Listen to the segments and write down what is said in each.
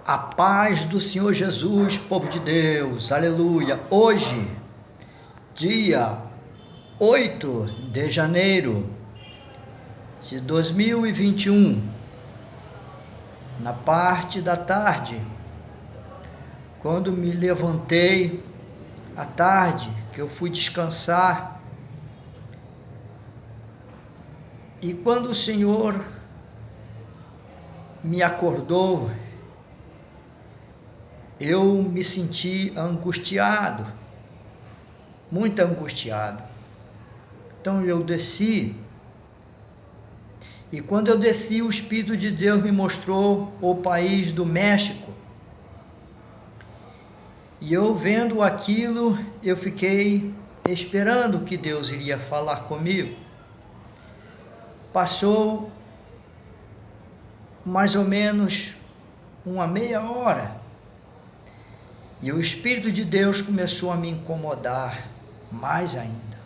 A paz do Senhor Jesus, povo de Deus, aleluia. Hoje, dia 8 de janeiro de 2021, na parte da tarde, quando me levantei à tarde, que eu fui descansar, e quando o Senhor me acordou, eu me senti angustiado, muito angustiado. Então eu desci, e quando eu desci, o Espírito de Deus me mostrou o país do México. E eu vendo aquilo, eu fiquei esperando que Deus iria falar comigo. Passou mais ou menos uma meia hora. E o Espírito de Deus começou a me incomodar mais ainda.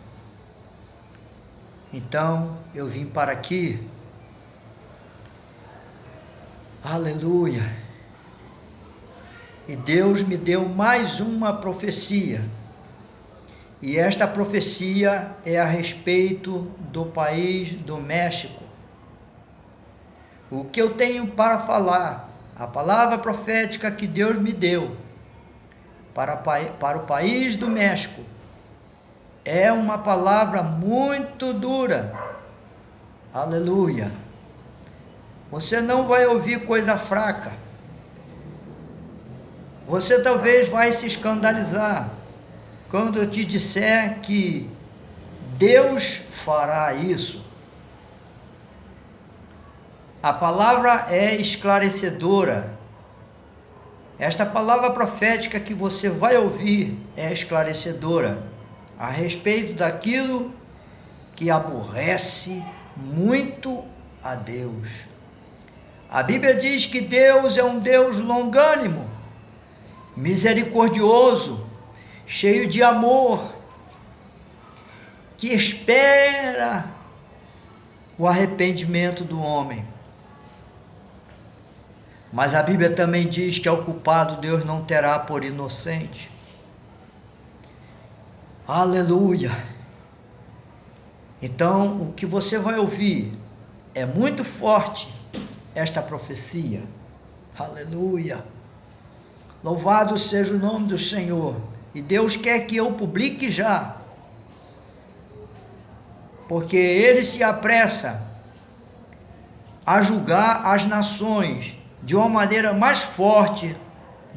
Então eu vim para aqui. Aleluia. E Deus me deu mais uma profecia. E esta profecia é a respeito do país do México. O que eu tenho para falar, a palavra profética que Deus me deu para o país do México, é uma palavra muito dura. Aleluia. Você não vai ouvir coisa fraca. Você talvez vai se escandalizar quando eu te disser que Deus fará isso. A palavra é esclarecedora. Esta palavra profética que você vai ouvir é esclarecedora a respeito daquilo que aborrece muito a Deus. A Bíblia diz que Deus é um Deus longânimo, misericordioso, cheio de amor, que espera o arrependimento do homem. Mas a Bíblia também diz que ao culpado Deus não terá por inocente. Aleluia! Então, o que você vai ouvir é muito forte, esta profecia. Aleluia! Louvado seja o nome do Senhor. E Deus quer que eu publique já, porque Ele se apressa a julgar as nações de uma maneira mais forte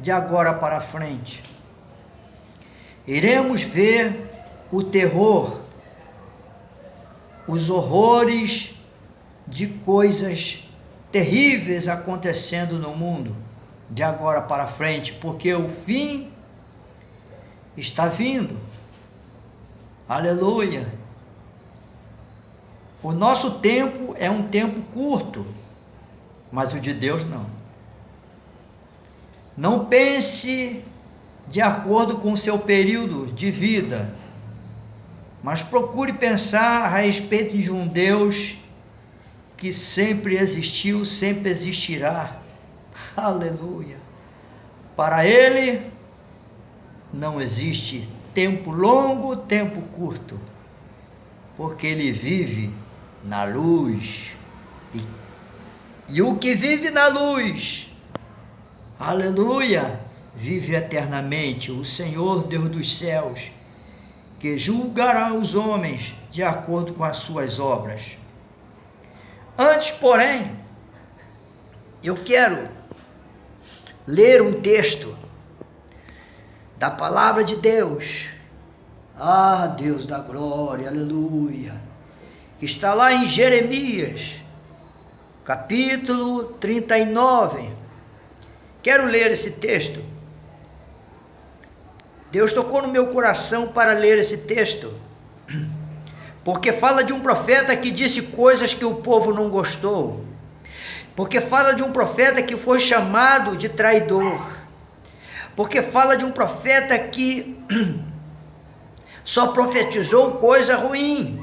de agora para frente. Iremos ver o terror, os horrores de coisas terríveis acontecendo no mundo de agora para frente, porque o fim está vindo. Aleluia! O nosso tempo é um tempo curto, mas o de Deus não. Não pense de acordo com o seu período de vida, mas procure pensar a respeito de um Deus que sempre existiu, sempre existirá. Aleluia! Para Ele não existe tempo longo, tempo curto, porque Ele vive na luz. E o que vive na luz, aleluia, vive eternamente. O Senhor Deus dos céus, que julgará os homens de acordo com as suas obras. Antes, porém, eu quero ler um texto da palavra de Deus. Ah, Deus da glória, aleluia. Que está lá em Jeremias, capítulo 39. Quero ler esse texto. Deus tocou no meu coração para ler esse texto, porque fala de um profeta que disse coisas que o povo não gostou, porque fala de um profeta que foi chamado de traidor, porque fala de um profeta que só profetizou coisa ruim,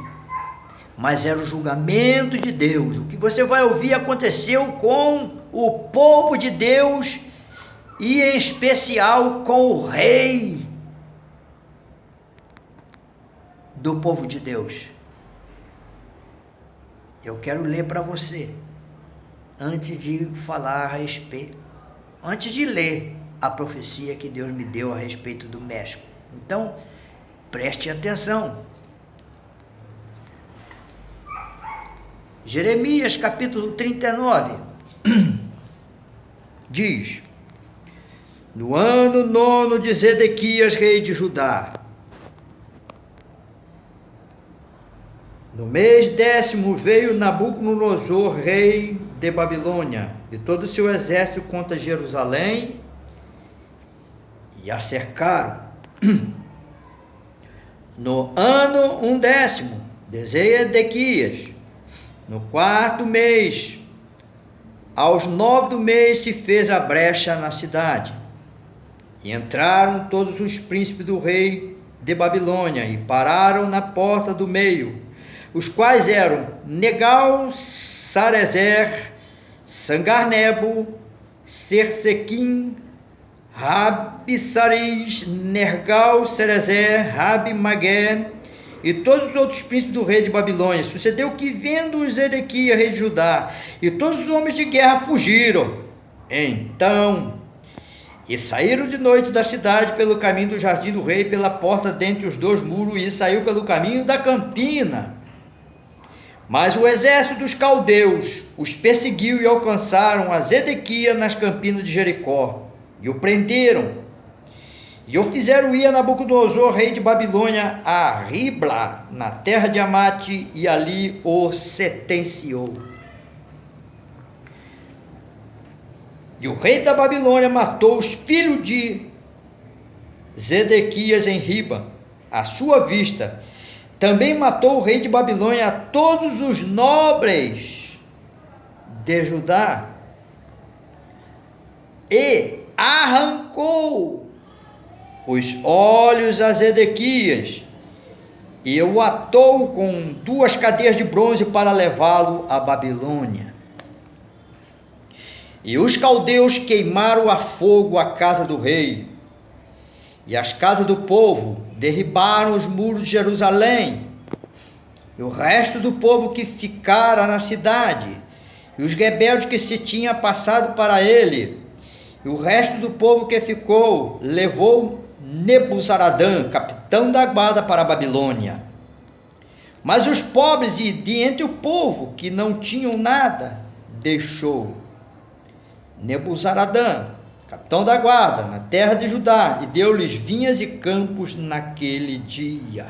mas era o julgamento de Deus. O que você vai ouvir aconteceu com o povo de Deus e em especial com o rei do povo de Deus. Eu quero ler para você, antes de falar a respeito, antes de ler a profecia que Deus me deu a respeito do México. Então, preste atenção. Jeremias capítulo 39 diz: no ano 9 de Zedequias, rei de Judá, no mês 10º, veio Nabucodonosor, rei de Babilônia, e todo o seu exército contra Jerusalém, e a cercaram. No ano 11º de Zedequias, no 4º mês, aos 9 do mês, se fez a brecha na cidade, e entraram todos os príncipes do rei de Babilônia, e pararam na porta do meio, os quais eram Negal, Sarezer, Sangarnebo, Sersequim, Rabsaris, Nergal, Sarezer, Rabi-Magé, e todos os outros príncipes do rei de Babilônia. Sucedeu que, vendo Zedequias, rei de Judá, e todos os homens de guerra fugiram, então, e saíram de noite da cidade pelo caminho do jardim do rei, pela porta dentre os 2 muros, e saiu pelo caminho da campina. Mas o exército dos caldeus os perseguiu e alcançaram a Zedequias nas campinas de Jericó, e o prenderam, e o fizeram ir a Nabucodonosor, rei de Babilônia, a Ribla, na terra de Amate, e ali o sentenciou. E o rei da Babilônia matou os filhos de Zedequias em Riba, à sua vista. Também matou o rei de Babilônia a todos os nobres de Judá, e arrancou os olhos a Zedequias, e o atou com 2 cadeias de bronze para levá-lo à Babilônia. E os caldeus queimaram a fogo a casa do rei, e as casas do povo, derribaram os muros de Jerusalém, e o resto do povo que ficara na cidade, e os rebeldes que se tinha passado para ele, e o resto do povo que ficou, levou Nebuzaradã, capitão da guarda, para a Babilônia. Mas os pobres e de entre o povo, que não tinham nada, deixou Nebuzaradã, capitão da guarda, na terra de Judá, e deu-lhes vinhas e campos naquele dia.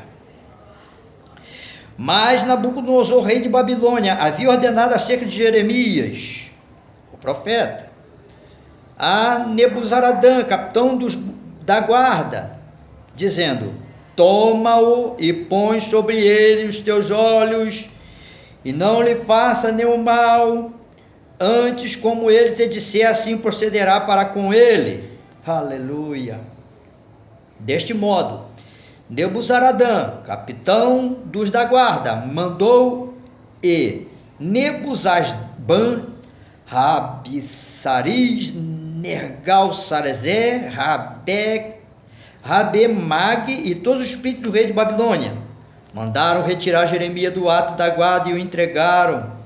Mas Nabucodonosor, rei de Babilônia, havia ordenado acerca de Jeremias, o profeta, a Nebuzaradã, capitão da guarda, dizendo: toma-o e põe sobre ele os teus olhos, e não lhe faça nenhum mal. Antes, como ele te disser, assim procederá para com ele. Aleluia. Deste modo, Nebuzaradã, capitão dos da guarda, mandou, e Nebuzazban, Rabsaris, Nergal-Sarezer, Rabemag e todos os príncipes do rei de Babilônia mandaram retirar Jeremias do ato da guarda, e o entregaram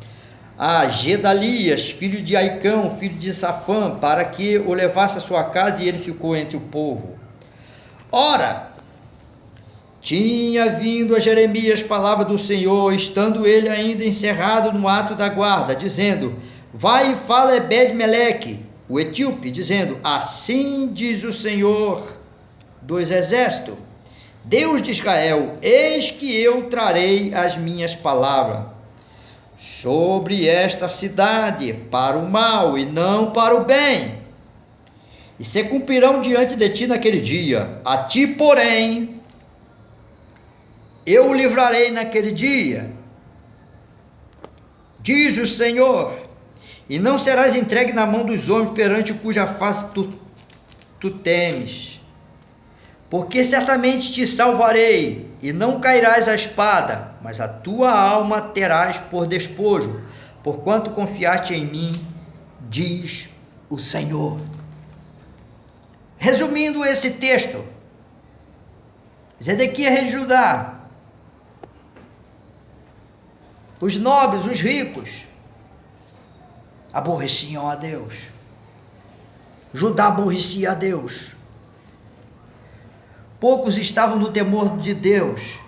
a Gedalias, filho de Aicão, filho de Safã, para que o levasse à sua casa, e ele ficou entre o povo. Ora, tinha vindo a Jeremias palavra do Senhor, estando ele ainda encerrado no ato da guarda, dizendo: vai e fala a Ebed-Meleque, o etíope, dizendo: assim diz o Senhor dos exércitos, Deus de Israel, eis que eu trarei as minhas palavras sobre esta cidade para o mal e não para o bem, e se cumprirão diante de ti naquele dia. A ti, porém, eu o livrarei naquele dia, diz o Senhor, e não serás entregue na mão dos homens perante cuja face tu temes, porque certamente te salvarei, e não cairás à espada, mas a tua alma terás por despojo, porquanto confiaste em mim, diz o Senhor. Resumindo esse texto, Zedequias, rei de Judá, os nobres, os ricos, aborreciam a Deus. Judá aborrecia a Deus. Poucos estavam no temor de Deus.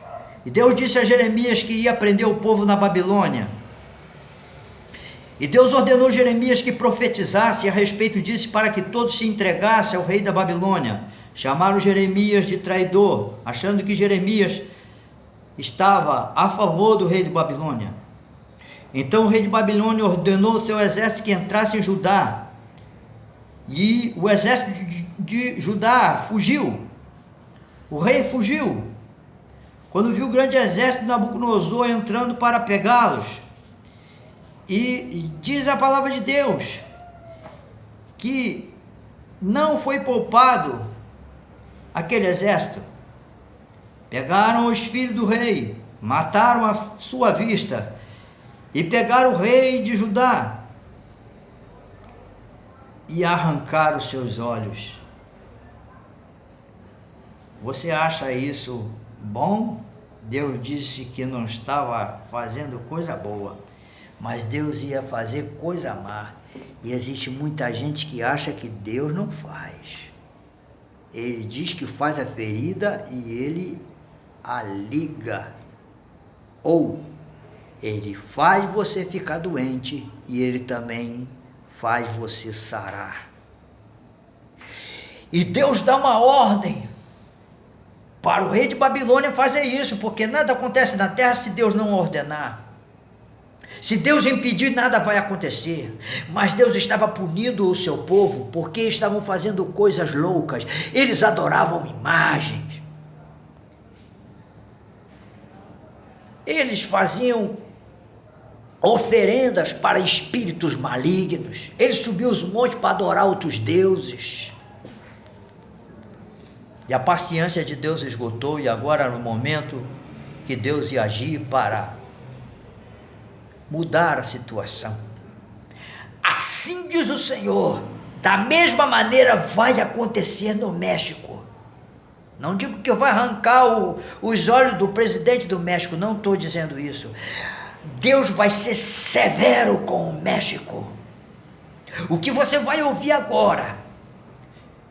E Deus disse a Jeremias que ia prender o povo na Babilônia. E Deus ordenou Jeremias que profetizasse a respeito disso para que todos se entregassem ao rei da Babilônia. Chamaram Jeremias de traidor, achando que Jeremias estava a favor do rei de Babilônia. Então o rei de Babilônia ordenou ao seu exército que entrasse em Judá. E o exército de Judá fugiu. O rei fugiu. Quando viu o grande exército de Nabucodonosor entrando para pegá-los. E diz a palavra de Deus que não foi poupado aquele exército. Pegaram os filhos do rei, mataram à sua vista e pegaram o rei de Judá e arrancaram os seus olhos. Você acha isso bom? Deus disse que não estava fazendo coisa boa, mas Deus ia fazer coisa má. E existe muita gente que acha que Deus não faz. Ele diz que faz a ferida e ele a liga. Ou ele faz você ficar doente e ele também faz você sarar. E Deus dá uma ordem para o rei de Babilônia fazer isso, porque nada acontece na terra se Deus não ordenar. Se Deus impedir, nada vai acontecer. Mas Deus estava punindo o seu povo porque estavam fazendo coisas loucas. Eles adoravam imagens. Eles faziam oferendas para espíritos malignos. Eles subiam os montes para adorar outros deuses. E a paciência de Deus esgotou, e agora era o momento que Deus ia agir para mudar a situação. Assim diz o Senhor, da mesma maneira vai acontecer no México. Não digo que vai arrancar os olhos do presidente do México, não estou dizendo isso. Deus vai ser severo com o México. O que você vai ouvir agora,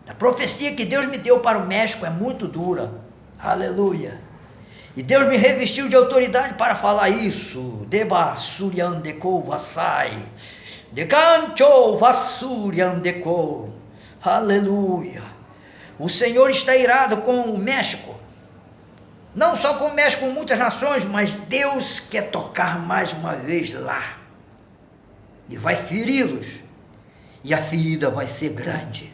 a profecia que Deus me deu para o México é muito dura. Aleluia. E Deus me revestiu de autoridade para falar isso. Deba suriandeko vasai. Decancho vasuriandeko. Aleluia. O Senhor está irado com o México. Não só com o México, com muitas nações, mas Deus quer tocar mais uma vez lá. E vai feri-los. E a ferida vai ser grande.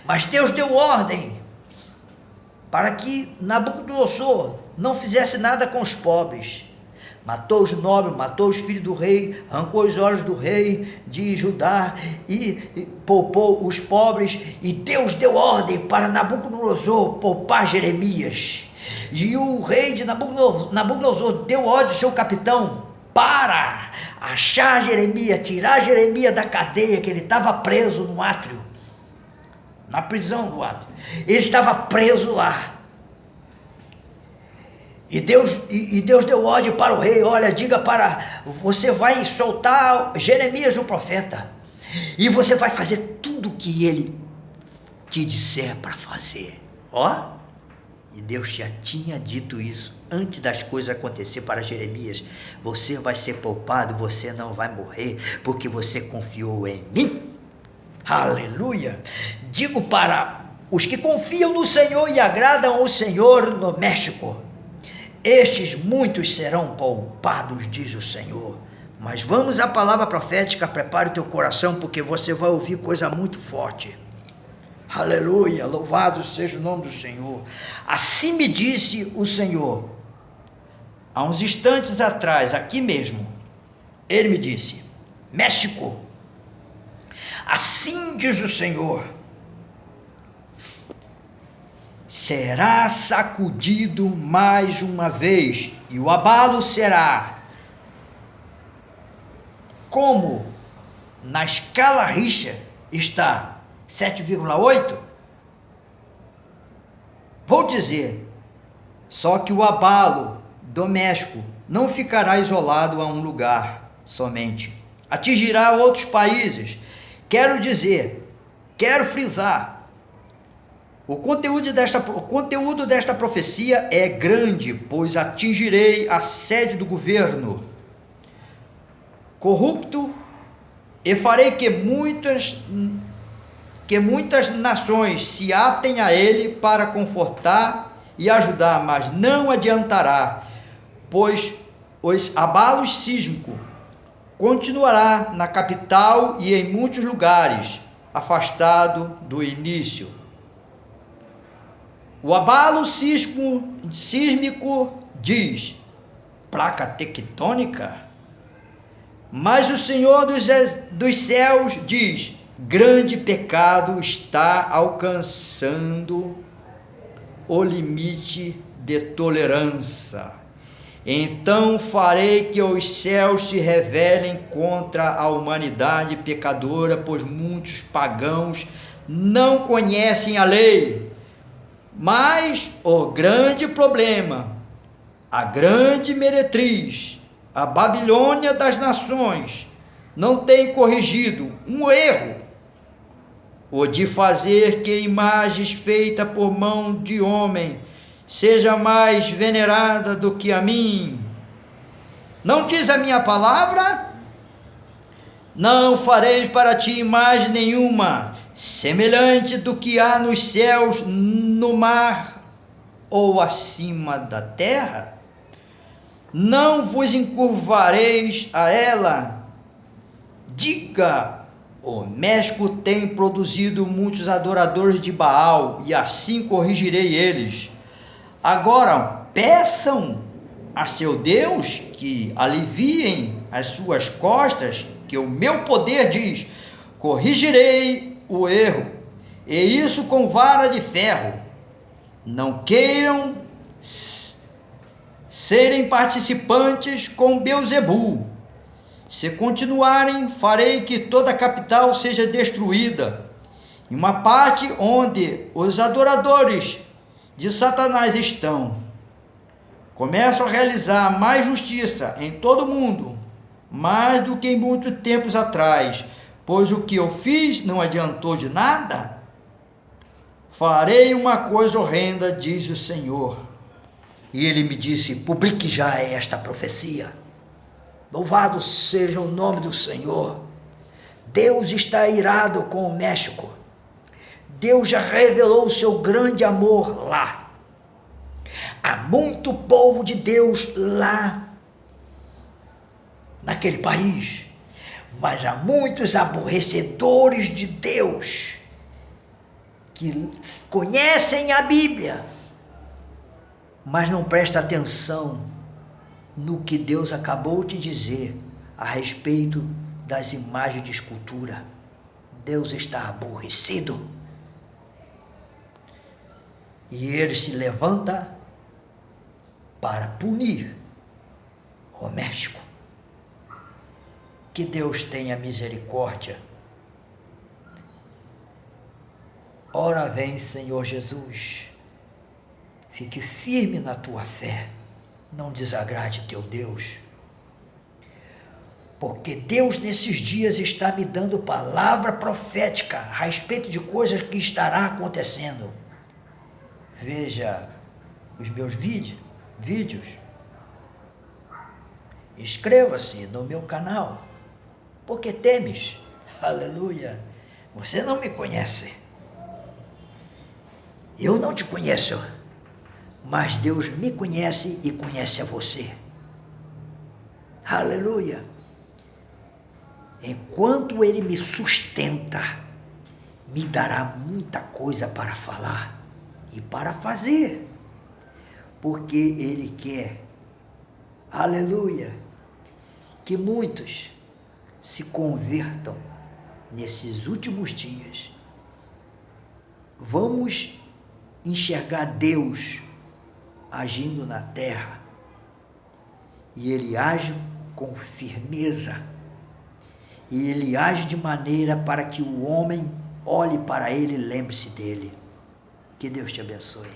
Mas Deus deu ordem para que Nabucodonosor não fizesse nada com os pobres. Matou os nobres, matou os filhos do rei, arrancou os olhos do rei de Judá e poupou os pobres. E Deus deu ordem para Nabucodonosor poupar Jeremias. E o rei de Nabucodonosor deu ordem ao seu capitão para achar Jeremias, tirar Jeremias da cadeia, que ele estava preso no átrio. Na prisão do átrio. Ele estava preso lá. E Deus deu ordem para o rei, olha, diga para, você vai soltar Jeremias o profeta, e você vai fazer tudo o que ele te disser para fazer. Ó, e Deus já tinha dito isso antes das coisas acontecer para Jeremias. Você vai ser poupado, você não vai morrer, porque você confiou em mim. Aleluia. Digo para os que confiam no Senhor e agradam ao Senhor no México, estes muitos serão poupados, diz o Senhor. Mas vamos à palavra profética, prepare o teu coração, porque você vai ouvir coisa muito forte. Aleluia, louvado seja o nome do Senhor. Assim me disse o Senhor, há uns instantes atrás, aqui mesmo, ele me disse, México, assim diz o Senhor, será sacudido mais uma vez, e o abalo será como na escala Richter está 7,8? Vou dizer, só que o abalo doméstico não ficará isolado a um lugar somente. Atingirá outros países. Quero frisar, o conteúdo desta profecia é grande, pois atingirei a sede do governo corrupto e farei que muitas nações se atem a ele para confortar e ajudar, mas não adiantará, pois os abalos sísmicos continuará na capital e em muitos lugares, afastado do início. O abalo sísmico diz, placa tectônica, mas o Senhor dos céus diz, grande pecado está alcançando o limite de tolerância. Então farei que os céus se rebelem contra a humanidade pecadora, pois muitos pagãos não conhecem a lei. Mas o grande problema, a grande meretriz, a Babilônia das nações, não tem corrigido um erro, o de fazer que imagens feitas por mão de homem seja mais venerada do que a mim. Não diz a minha palavra? Não fareis para ti imagem nenhuma, semelhante do que há nos céus, no mar ou acima da terra. Não vos encurvareis a ela. Diga, o México tem produzido muitos adoradores de Baal, e assim corrigirei eles. Agora, peçam a seu Deus que aliviem as suas costas, que o meu poder diz, corrigirei o erro, e isso com vara de ferro. Não queiram serem participantes com Beelzebul. Se continuarem, farei que toda a capital seja destruída. Em uma parte onde os adoradores de Satanás estão, começo a realizar mais justiça em todo o mundo, mais do que em muitos tempos atrás, pois o que eu fiz não adiantou de nada. Farei uma coisa horrenda, diz o Senhor. E ele me disse, publique já esta profecia. Louvado seja o nome do Senhor. Deus está irado com o México. Deus já revelou o seu grande amor lá. Há muito povo de Deus lá, naquele país. Mas há muitos aborrecedores de Deus, que conhecem a Bíblia, mas não prestam atenção no que Deus acabou de dizer a respeito das imagens de escultura. Deus está aborrecido. E ele se levanta para punir o México. Que Deus tenha misericórdia. Ora vem, Senhor Jesus. Fique firme na tua fé. Não desagrade teu Deus. Porque Deus nesses dias está me dando palavra profética a respeito de coisas que estará acontecendo. Veja os meus vídeos. Inscreva-se no meu canal. Porque temes. Aleluia. Você não me conhece. Eu não te conheço. Mas Deus me conhece e conhece a você. Aleluia. Enquanto Ele me sustenta, me dará muita coisa para falar e para fazer. Porque Ele quer, aleluia, que muitos se convertam nesses últimos dias. Vamos enxergar Deus agindo na terra, e Ele age com firmeza, e Ele age de maneira para que o homem olhe para Ele e lembre-se dele. Que Deus te abençoe.